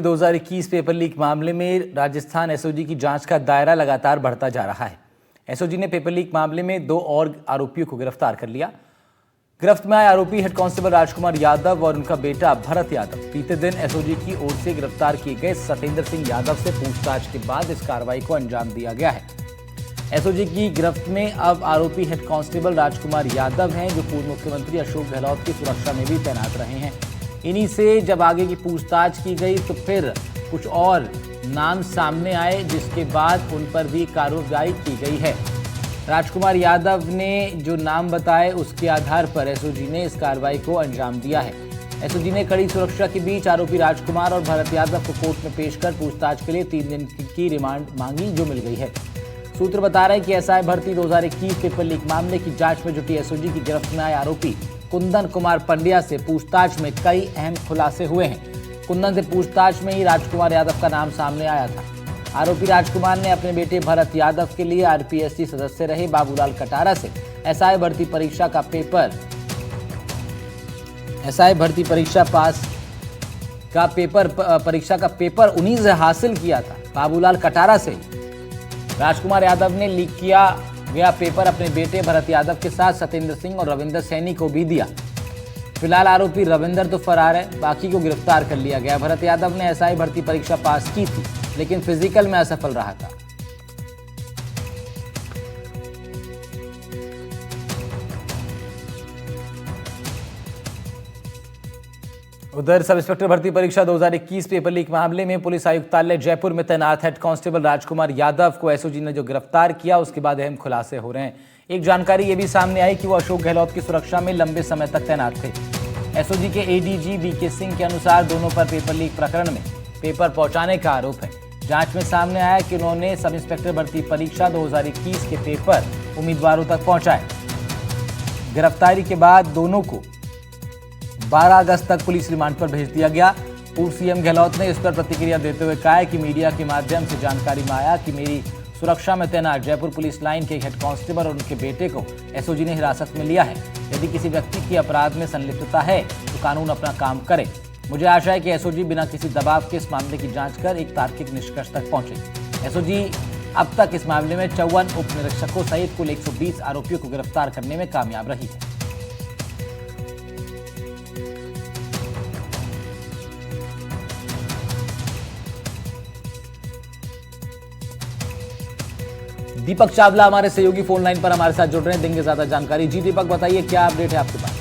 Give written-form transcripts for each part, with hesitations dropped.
2021 paper leak मामले में Rajasthan SOG की जांच का दायरा लगातार बढ़ता जा रहा है। एसओजी ने पेपर लीक मामले में 2 और आरोपियों को गिरफ्तार कर लिया। गिरफ्त में आए आरोपी हेड कांस्टेबल राजकुमार यादव और उनका बेटा भरत यादव। बीते दिन एसओजी की ओर से गिरफ्तार किए गए सतेंद्र सिंह यादव से पूछताछ के बाद इस कार्रवाई को अंजाम दिया गया है। एसओजी की गिरफ्त में अब आरोपी हेड कांस्टेबल राजकुमार यादव हैं, जो पूर्व मुख्यमंत्री अशोक गहलोत की सुरक्षा में भी तैनात रहे हैं। इन्हीं से जब आगे की पूछताछ की गई तो फिर कुछ और नाम सामने आए, जिसके बाद उन पर भी कार्रवाई की गई है। राजकुमार यादव ने जो नाम बताए उसके आधार पर एसओजी ने इस कार्रवाई को अंजाम दिया है। एसओजी ने कड़ी सुरक्षा के बीच आरोपी राजकुमार और भरत यादव को कोर्ट में पेश कर पूछताछ के लिए 3 दिन की रिमांड मांगी, जो मिल गई है। सूत्र बता रहे हैं कि एसआई भर्ती 2021 पेपर लीक मामले की जांच में जुटी एसओजी की गिरफ्त में आए आरोपी कुंदन कुमार पंड्या से पूछताछ में कई अहम खुलासे हुए हैं। कुंदन से पूछताछ में ही राजकुमार यादव का नाम सामने आया था। आरोपी राजकुमार ने अपने बेटे भरत यादव के लिए आरपीएससी सदस्य रहे बाबूलाल कटारा से एसआई भर्ती परीक्षा का पेपर उन्हीं से हासिल किया था। बाबूलाल कटारा से राजकुमार यादव ने लीक किया गया पेपर अपने बेटे भरत यादव के साथ सतेंद्र सिंह और रविंदर सैनी को भी दिया। फिलहाल आरोपी रविंदर तो फरार है, बाकी को गिरफ्तार कर लिया गया। भरत यादव ने एसआई भर्ती परीक्षा पास की थी, लेकिन फिजिकल में असफल रहा था। उधर सब इंस्पेक्टर भर्ती परीक्षा 2021 पेपर लीक मामले में पुलिस आयुक्तालय जयपुर में तैनात हेड कांस्टेबल राजकुमार यादव को एसओजी ने जो गिरफ्तार किया, उसके बाद अहम खुलासे हो रहे हैं। एक जानकारी ये भी सामने आई कि वो अशोक गहलोत की सुरक्षा में लंबे समय तक तैनात थे। एसओजी के एडीजी बीके सिंह के अनुसार दोनों पर पेपर लीक प्रकरण में पेपर पहुंचाने का आरोप है। जांच में सामने आया कि उन्होंने सब इंस्पेक्टर भर्ती परीक्षा 2021 के पेपर उम्मीदवारों तक पहुंचाए। गिरफ्तारी के बाद दोनों को 12 अगस्त तक पुलिस रिमांड पर भेज दिया गया। पूर्व सीएम गहलोत ने इस पर प्रतिक्रिया देते हुए कहा है कि मीडिया के माध्यम से जानकारी में आया कि मेरी सुरक्षा में तैनात जयपुर पुलिस लाइन के हेड कांस्टेबल और उनके बेटे को एसओजी ने हिरासत में लिया है। यदि किसी व्यक्ति की अपराध में संलिप्तता है तो कानून अपना काम करे। मुझे आशा है कि एसओजी बिना किसी दबाव के इस मामले की जांच कर एक तार्किक निष्कर्ष तक पहुंचे। एसओजी अब तक इस मामले में 54 उप निरीक्षकों सहित कुल 120 आरोपियों को गिरफ्तार करने में कामयाब रही है। दीपक चावला हमारे सहयोगी फोन लाइन पर हमारे साथ जुड़ रहे हैं, देंगे ज्यादा जानकारी। जी दीपक, बताइए क्या अपडेट है आपके पास?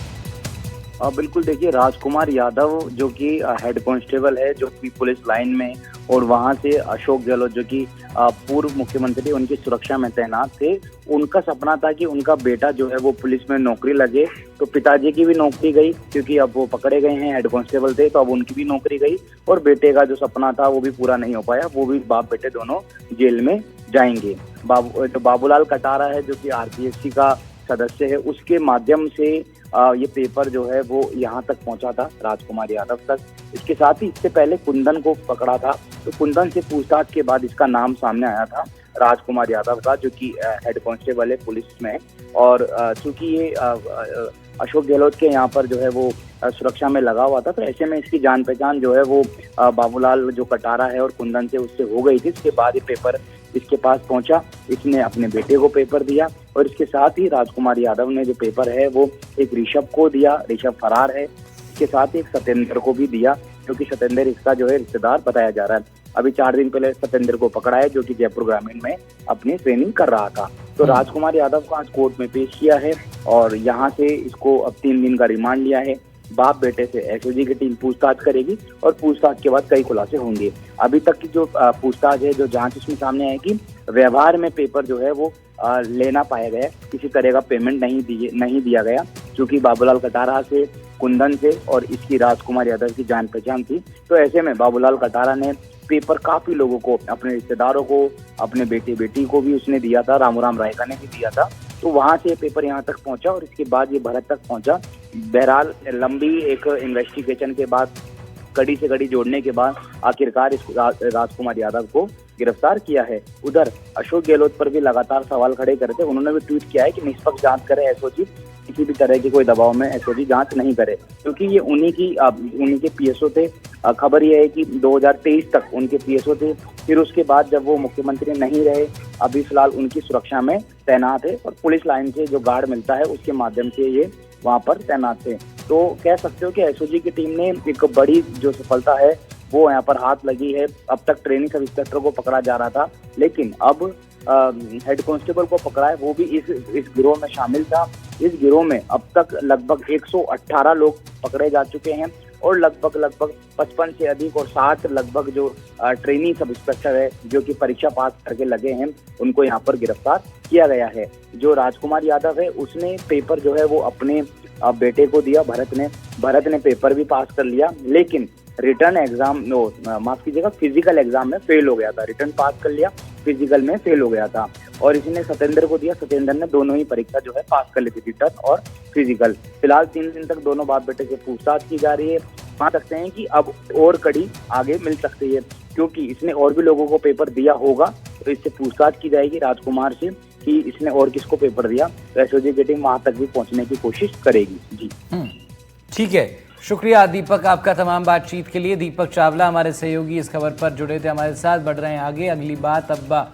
बिल्कुल, देखिए, राजकुमार यादव जो कि हेड कांस्टेबल है, जो कि पुलिस लाइन में, और वहां से अशोक गहलोत जो कि पूर्व मुख्यमंत्री, उनकी सुरक्षा में तैनात थे। उनका सपना था कि उनका बेटा जो है वो पुलिस में नौकरी लगे। तो पिताजी की भी नौकरी गई, क्योंकि अब वो पकड़े गए हैं, हेड कांस्टेबल थे, तो अब उनकी भी नौकरी गई। और बेटे का जो सपना था वो भी पूरा नहीं हो पाया, वो भी बाप बेटे दोनों जेल में जाएंगे। जो बाबूलाल कटारा है, जो कि आरपीएससी का सदस्य है, उसके माध्यम से ये पेपर जो है वो यहाँ तक पहुंचा था, राजकुमार यादव तक। इसके साथ ही इससे पहले कुंदन को पकड़ा था, तो कुंदन से पूछताछ के बाद इसका नाम सामने आया था राजकुमार यादव का, जो कि हेड कांस्टेबल है पुलिस में। और चूंकि ये अशोक गहलोत के यहाँ पर जो है वो सुरक्षा में लगा हुआ था, तो ऐसे में इसकी जान पहचान जो है वो बाबूलाल जो कटारा है और कुंदन से उससे हो गई थी। इसके बाद ये पेपर इसके पास पहुंचा, इसने अपने बेटे को पेपर दिया, और इसके साथ ही राजकुमार यादव ने जो पेपर है वो एक ऋषभ को दिया, ऋषभ फरार है। इसके साथ ही एक सतेंद्र को भी दिया, क्योंकि सतेंद्र इसका जो है रिश्तेदार बताया जा रहा है। अभी 4 दिन पहले सतेंद्र को पकड़ा है, जो कि जयपुर ग्रामीण में अपनी ट्रेनिंग कर रहा था। तो राजकुमार यादव को आज कोर्ट में पेश किया है, और यहाँ से इसको अब 3 दिन का रिमांड लिया है। बाप बेटे से एसओजी की टीम पूछताछ करेगी, और पूछताछ के बाद कई खुलासे होंगे। अभी तक की जो पूछताछ है, जो जांच इसमें सामने आएगी, व्यवहार में पेपर जो है वो लेना पाया गया, किसी तरह का पेमेंट नहीं दिया गया, क्योंकि बाबूलाल कटारा से, कुंदन से और इसकी राजकुमार यादव की जान पहचान थी। तो ऐसे में बाबूलाल कटारा ने पेपर काफी लोगों को, अपने रिश्तेदारों को, अपने बेटे बेटी को भी उसने दिया था, रामूराम रायका ने भी दिया था। तो वहां से पेपर यहाँ तक पहुंचा, और इसके बाद ये भरत तक पहुंचा। बहरहाल लंबी एक इन्वेस्टिगेशन के बाद, कड़ी से कड़ी जोड़ने के बाद आखिरकार इस राजकुमार यादव को गिरफ्तार किया है। उधर अशोक गहलोत पर भी लगातार सवाल खड़े करे थे। उन्होंने भी ट्वीट किया है कि निष्पक्ष जांच करे एसओजी, किसी भी तरह के कोई दबाव में एसओजी जांच नहीं करे, क्योंकि ये उन्हीं के पीएसओ थे। खबर ये है कि 2023 तक उनके पीएसओ थे। फिर उसके बाद जब वो मुख्यमंत्री नहीं रहे, अभी फिलहाल उनकी सुरक्षा में तैनात है और पुलिस लाइन से जो गार्ड मिलता है उसके माध्यम से ये वहां पर तैनात थे। तो कह सकते हो कि एसओजी की टीम ने एक बड़ी जो सफलता है वो यहाँ पर हाथ लगी है। अब तक ट्रेनिंग सब इंस्पेक्टर को पकड़ा जा रहा था, लेकिन अब हेड कांस्टेबल को पकड़ा है, वो भी इस गिरोह में शामिल था। इस गिरोह में अब तक लगभग 118 लोग पकड़े जा चुके हैं और लगभग 55 से अधिक और 60 लगभग जो ट्रेनी सब इंस्पेक्टर है जो कि परीक्षा पास करके लगे हैं, उनको यहाँ पर गिरफ्तार किया गया है। जो राजकुमार यादव है उसने पेपर जो है वो अपने बेटे को दिया, भरत ने पेपर भी पास कर लिया, लेकिन रिटर्न एग्जाम माफ कीजिएगा फिजिकल एग्जाम में फेल हो गया था। रिटर्न पास कर लिया, फिजिकल में फेल हो गया था। और इसने सत्येंद्र को दिया, सत्येंद्र ने दोनों ही परीक्षा जो है पास कर ली थी, रिटर्न और फिजिकल। फिलहाल 3 दिन तक दोनों बाप बेटे से पूछताछ की जा रही है। मान सकते हैं कि अब और कड़ी आगे मिल सकती है, क्योंकि इसने और भी लोगों को पेपर दिया होगा, तो इससे पूछताछ की जाएगी राजकुमार से कि इसने और किसको पेपर दिया। तो एसओजी की टीम वहां तक भी पहुंचने की कोशिश करेगी। जी ठीक है, शुक्रिया दीपक आपका तमाम बातचीत के लिए। दीपक चावला हमारे सहयोगी इस खबर पर जुड़े थे हमारे साथ। बढ़ रहे हैं आगे, अगली बात अब